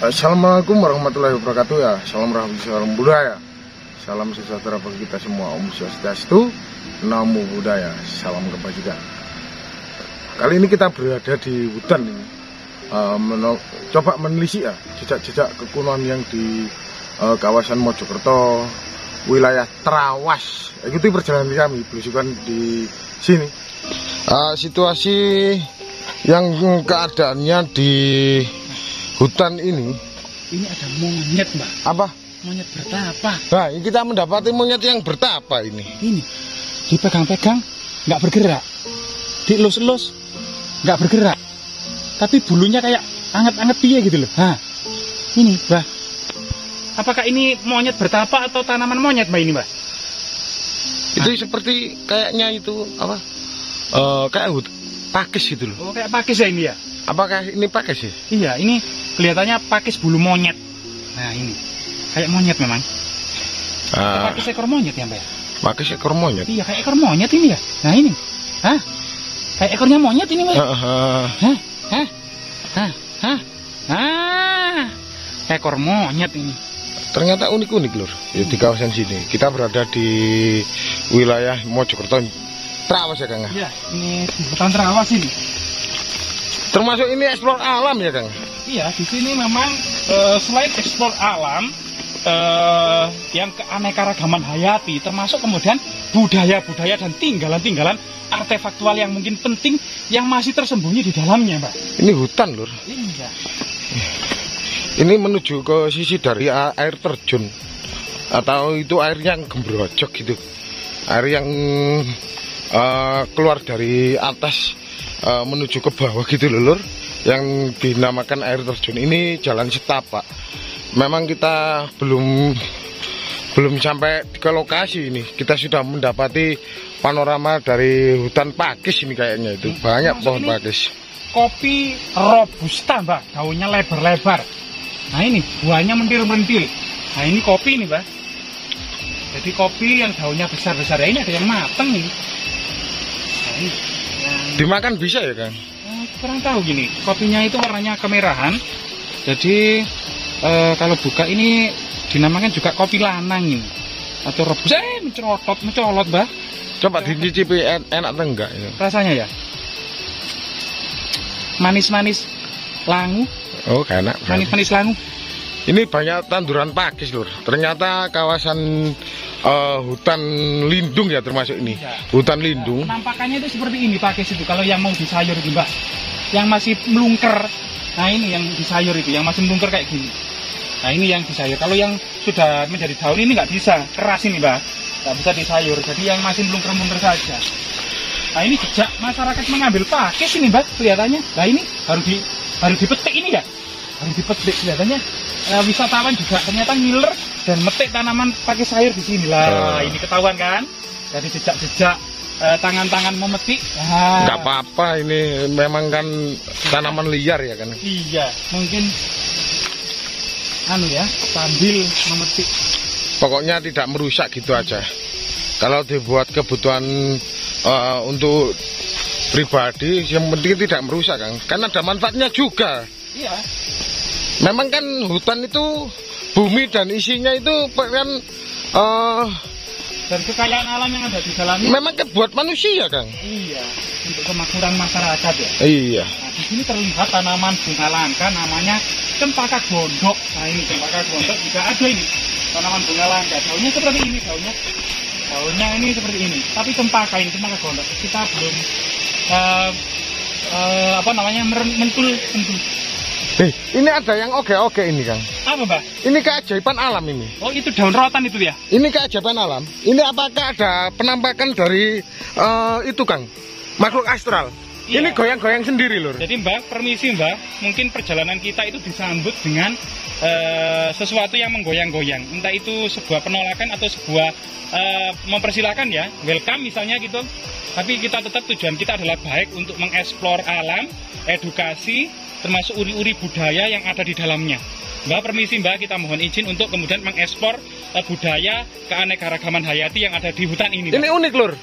Assalamualaikum warahmatullahi wabarakatuh ya. Salam rahmat, salam budaya. Salam sejahtera bagi kita semua. Om Swastiastu, Namo Buddhaya, salam kebajikan. Kali ini kita berada di hutan ini. Coba menelisik ya jejak-jejak kekunoan yang di kawasan Mojokerto, wilayah Trawas. Ikuti perjalanan kami belusukan di sini. Situasi yang keadaannya di hutan ini ada monyet, Mbak. Apa? Monyet bertapa. Nah, kita mendapati monyet yang bertapa ini. Ini dipegang-pegang nggak bergerak, dielus-elus nggak bergerak, tapi bulunya kayak anget-anget piye gitu loh. Nah, ini, Mbak. Apakah ini monyet bertapa atau tanaman monyet, Mbak, ini, Mbak? Itu seperti kayaknya itu apa? Kayak pakis gitu loh. Oh, kayak pakis ya ini ya? Apakah ini pakis sih? Iya, ini kelihatannya pakis bulu monyet. Nah, ini kayak monyet memang. Pakis ekor monyet ya, Mbak? Pakis ekor monyet? Iya, kayak ekor monyet ini ya. Nah, ini. Hah? Kayak ekornya monyet ini, Mbak? Ekor monyet ini. Ternyata unik-unik lur. Ya, di kawasan sini. Kita berada di wilayah Mojokerto Trawas ya, Kang? Iya, ini di hutan Trawas ini. Termasuk ini eksplor alam ya, Kang? Iya, di sini memang selain eksplor alam, yang keanekaragaman hayati, termasuk kemudian budaya-budaya dan tinggalan-tinggalan artefaktual yang mungkin penting yang masih tersembunyi di dalamnya, Mbak. Ini hutan, lur. Iya. Ini menuju ke sisi dari air terjun, atau itu air yang gembrojok gitu, air yang keluar dari atas menuju ke bawah gitu lur, yang dinamakan air terjun. Ini jalan setapak. Memang kita belum sampai ke lokasi ini. Kita sudah mendapati panorama dari hutan pakis ini kayaknya itu. Banyak pohon pakis. Kopi robusta, Mbak. Daunnya lebar-lebar. Nah, ini buahnya mentil-mentil. Nah, ini kopi ini, Mbak. Jadi kopi yang daunnya besar-besar. Ya, ini ada yang mateng nih. Nah, ini dimakan bisa ya, Kang? Kurang tahu gini. Kopinya itu warnanya kemerahan. Jadi kalau buka ini dinamakan juga kopi lanang ini. Atau rebus. Mencolot, Mbak. Coba dicicipi, enak atau enggak ya? Rasanya ya? Manis-manis langu. Oh, enak. Manis-manis langu. Ini banyak tanduran pakis, lur. Ternyata kawasan hutan lindung ya termasuk ini. Ya. Hutan lindung. Penampakannya itu seperti ini pakis itu. Kalau yang mau disayur itu, Mbak. Yang masih melungker. Nah, ini yang disayur itu, yang masih melungker kayak gini. Nah, ini yang disayur. Kalau yang sudah menjadi daun ini nggak bisa. Keras ini, Mbak. Nggak bisa disayur. Jadi yang masih melungker-melungker saja. Nah, ini jejak masyarakat mengambil pakis ini, Mbak. Kelihatannya. Nah, ini baru dipetik ini ya. Baru dipetik kelihatannya. Wisatawan juga ternyata ngiler dan metik tanaman pakai sayur di sini lah. Ini ketahuan kan? Dari jejak-jejak tangan-tangan memetik. Nggak apa-apa, ini memang kan tanaman liar ya kan? Iya, mungkin sambil memetik. Pokoknya tidak merusak gitu aja. Kalau dibuat kebutuhan untuk pribadi, yang penting tidak merusak, Kang. Karena ada manfaatnya juga. Iya. Memang kan hutan itu bumi dan isinya itu kan dan kekayaan alam yang ada di dalamnya. Memang buat manusia, Kang. Iya, untuk kemakmuran masyarakat ya. Iya. Nah, di sini terlihat tanaman bunga langka namanya cempaka gondok. Nah, ini cempaka gondok juga ada ini. Tanaman bunga langka. Daunnya seperti ini, daunnya ini seperti ini. Tapi cempaka gondok. Kita belum mentul. Ini ada yang oke ini, Kang. Apa, Mbak? Ini keajaiban alam ini. Oh, itu daun rotan itu ya? Ini keajaiban alam. Ini apakah ada penampakan dari itu, Kang? Makhluk astral. Iya. Ini goyang-goyang sendiri, lur. Jadi, Mbak, permisi, Mbak. Mungkin perjalanan kita itu disambut dengan sesuatu yang menggoyang-goyang. Entah itu sebuah penolakan atau sebuah mempersilahkan ya. Welcome misalnya gitu. Tapi kita tetap tujuan kita adalah baik untuk mengeksplor alam, edukasi, termasuk uri-uri budaya yang ada di dalamnya. Mbak, permisi, Mbak, kita mohon izin untuk kemudian mengeksplor budaya keanekaragaman hayati yang ada di hutan ini, Mbak. Ini unik, lur.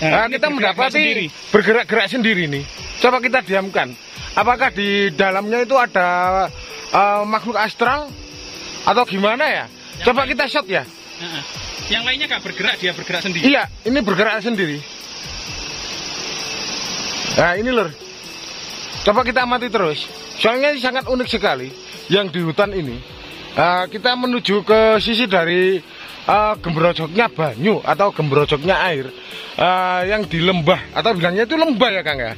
Nah, kita mendapati bergerak-gerak sendiri nih. Coba kita diamkan. Apakah di dalamnya itu ada makhluk astral atau gimana ya? Coba kita shot ya. Yang lainnya nggak bergerak, dia bergerak sendiri. Iya, ini bergerak sendiri. Nah ini lur, coba kita amati terus. Soalnya ini sangat unik sekali yang di hutan ini. Kita menuju ke sisi dari gembrojoknya banyu atau gembrojoknya air yang di lembah atau bilangnya itu lembah ya Kang ya.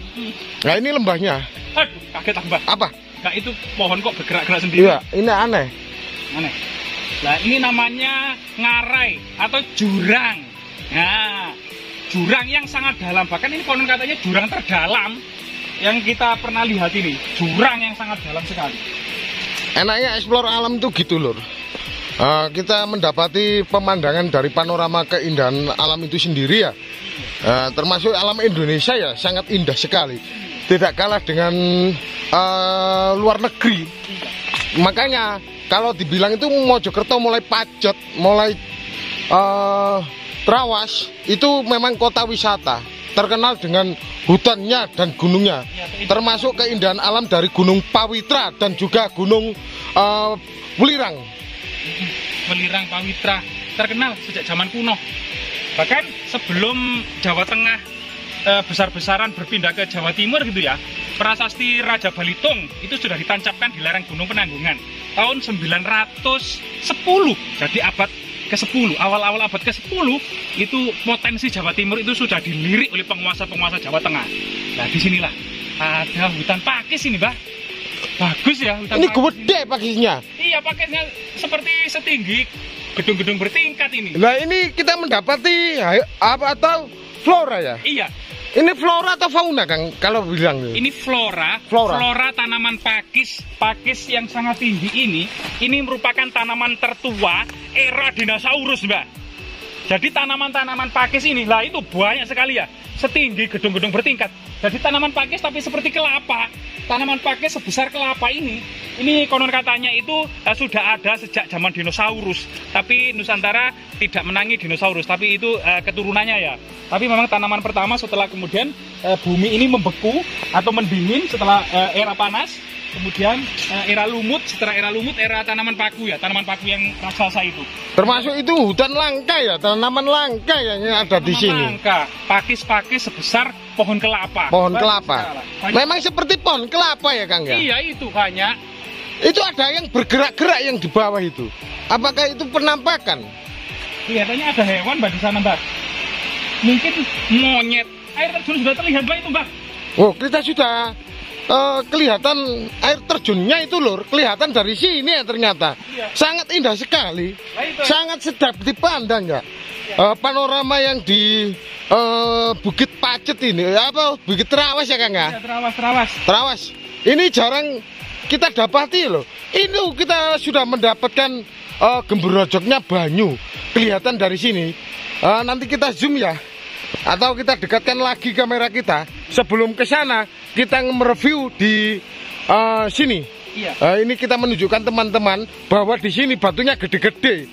Nah ini lembahnya. Aduh, kaget tambah. Apa? Nah itu pohon kok bergerak-gerak sendiri. Iya, ini aneh. Aneh. Nah ini namanya ngarai atau jurang. Nah, jurang yang sangat dalam. Bahkan ini konon katanya jurang terdalam yang kita pernah lihat ini. Jurang yang sangat dalam sekali. Enaknya explore alam tuh gitu lur. Kita mendapati pemandangan dari panorama keindahan alam itu sendiri ya. Termasuk alam Indonesia ya sangat indah sekali. Tidak kalah dengan luar negeri. Makanya kalau dibilang itu Mojokerto mulai Pacet, mulai Trawas itu memang kota wisata. Terkenal dengan hutannya dan gunungnya, termasuk keindahan alam dari Gunung Pawitra dan juga Gunung Welirang. Welirang, Pawitra terkenal sejak zaman kuno. Bahkan sebelum Jawa Tengah besar-besaran berpindah ke Jawa Timur gitu ya, prasasti Raja Balitung itu sudah ditancapkan di lereng Gunung Penanggungan tahun 910. Jadi abad ke-10, awal-awal abad ke-10 itu potensi Jawa Timur itu sudah dilirik oleh penguasa-penguasa Jawa Tengah. Nah disinilah ada hutan pakis ini, Mbak. Bagus ya hutan ini pakis. Gede pakisnya. Iya, pakisnya seperti setinggi gedung-gedung bertingkat ini. Nah ini kita mendapati apa atau flora ya? Iya. Ini flora atau fauna Kang kalau bilang? Ini flora tanaman pakis yang sangat tinggi ini merupakan tanaman tertua era dinosaurus, Mbak. Jadi tanaman-tanaman pakis ini lah itu banyak sekali ya, setinggi gedung-gedung bertingkat. Jadi tanaman pakis tapi seperti kelapa. Tanaman pakis sebesar kelapa ini konon katanya itu sudah ada sejak zaman dinosaurus. Tapi Nusantara tidak menangi dinosaurus, tapi itu keturunannya ya. Tapi memang tanaman pertama setelah kemudian bumi ini membeku atau mendingin setelah era panas. Kemudian era lumut, setelah era lumut era tanaman paku ya, tanaman paku yang raksasa itu. Termasuk itu hutan langka ya, tanaman langka yang ada di sini. Langka, pakis-pakis sebesar pohon kelapa. Pohon kelapa. Memang seperti pohon kelapa ya Kang ya? Iya itu banyak. Itu ada yang bergerak-gerak yang di bawah itu. Apakah itu penampakan? Kelihatannya ada hewan Mbak di sana Mbak. Mungkin monyet. Air terjun sudah terlihat Mbak itu Mbak. Oh kita sudah kelihatan air terjunnya itu lur, kelihatan dari sini ya ternyata. Iya. Sangat indah sekali, sangat sedap dipandang ya. Iya. Panorama yang di Bukit Pacet ini, apa Bukit Trawas ya Kang ya? Iya, Trawas. Ini jarang kita dapati loh. Ini kita sudah mendapatkan gembrojoknya banyu, kelihatan dari sini. Nanti kita zoom ya. Atau kita dekatkan lagi kamera kita. Sebelum ke sana kita mereview di sini. Iya. Ini kita menunjukkan teman-teman bahwa di sini batunya gede-gede.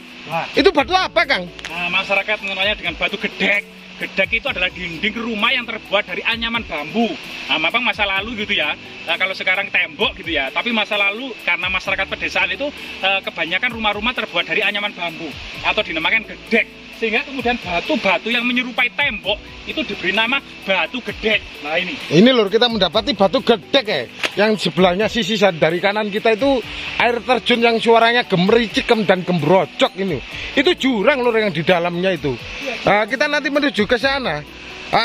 Itu batu apa Kang? Nah, masyarakat mengenalnya dengan batu gedek. Gedek itu adalah dinding rumah yang terbuat dari anyaman bambu. Nah, memang masa lalu gitu ya. Nah, kalau sekarang tembok gitu ya. Tapi masa lalu karena masyarakat pedesaan itu kebanyakan rumah-rumah terbuat dari anyaman bambu atau dinamakan gedek. Sehingga kemudian batu-batu yang menyerupai tembok itu diberi nama batu gedek. Nah ini. Ini lur kita mendapati batu gedek ya. Yang sebelahnya sisi dari kanan kita itu air terjun yang suaranya gemericikem dan gembrojok ini. Itu jurang lur yang di dalamnya itu. Kita nanti menuju ke sana.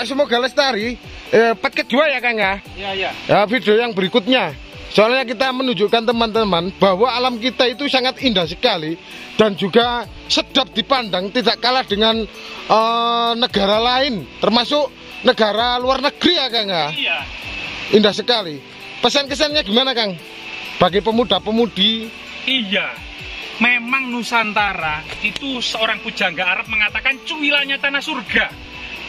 Semoga lestari. Paket 2 ya Kang ya. Iya. Video yang berikutnya. Soalnya kita menunjukkan teman-teman bahwa alam kita itu sangat indah sekali dan juga sedap dipandang, tidak kalah dengan negara lain, termasuk negara luar negeri ya Kang ya. Iya. Indah sekali. Pesan-kesannya gimana Kang? Bagi pemuda-pemudi. Iya. Memang Nusantara itu seorang pujangga Arab mengatakan cuwilannya tanah surga.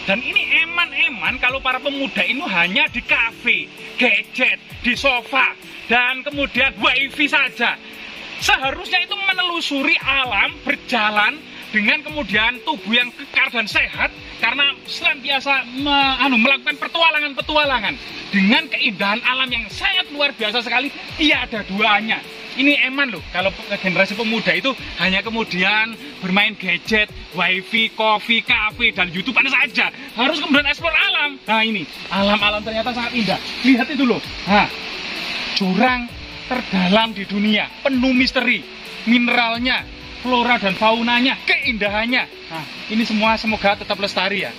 Dan ini eman-eman kalau para pemuda itu hanya di kafe, gadget, di sofa, dan kemudian wifi saja. Seharusnya itu menelusuri alam, berjalan dengan kemudian tubuh yang kekar dan sehat, karena senantiasa melakukan petualangan-petualangan dengan keindahan alam yang sangat luar biasa sekali. Tiada duanya. Ini eman loh, kalau generasi pemuda itu hanya kemudian bermain gadget, wifi, kopi, kafe, dan YouTubean saja. Harus kemudian eksplor alam. Nah ini, alam-alam ternyata sangat indah. Lihat itu loh. Nah, jurang terdalam di dunia, penuh misteri, mineralnya, flora dan faunanya, keindahannya. Nah, ini semua semoga tetap lestari ya.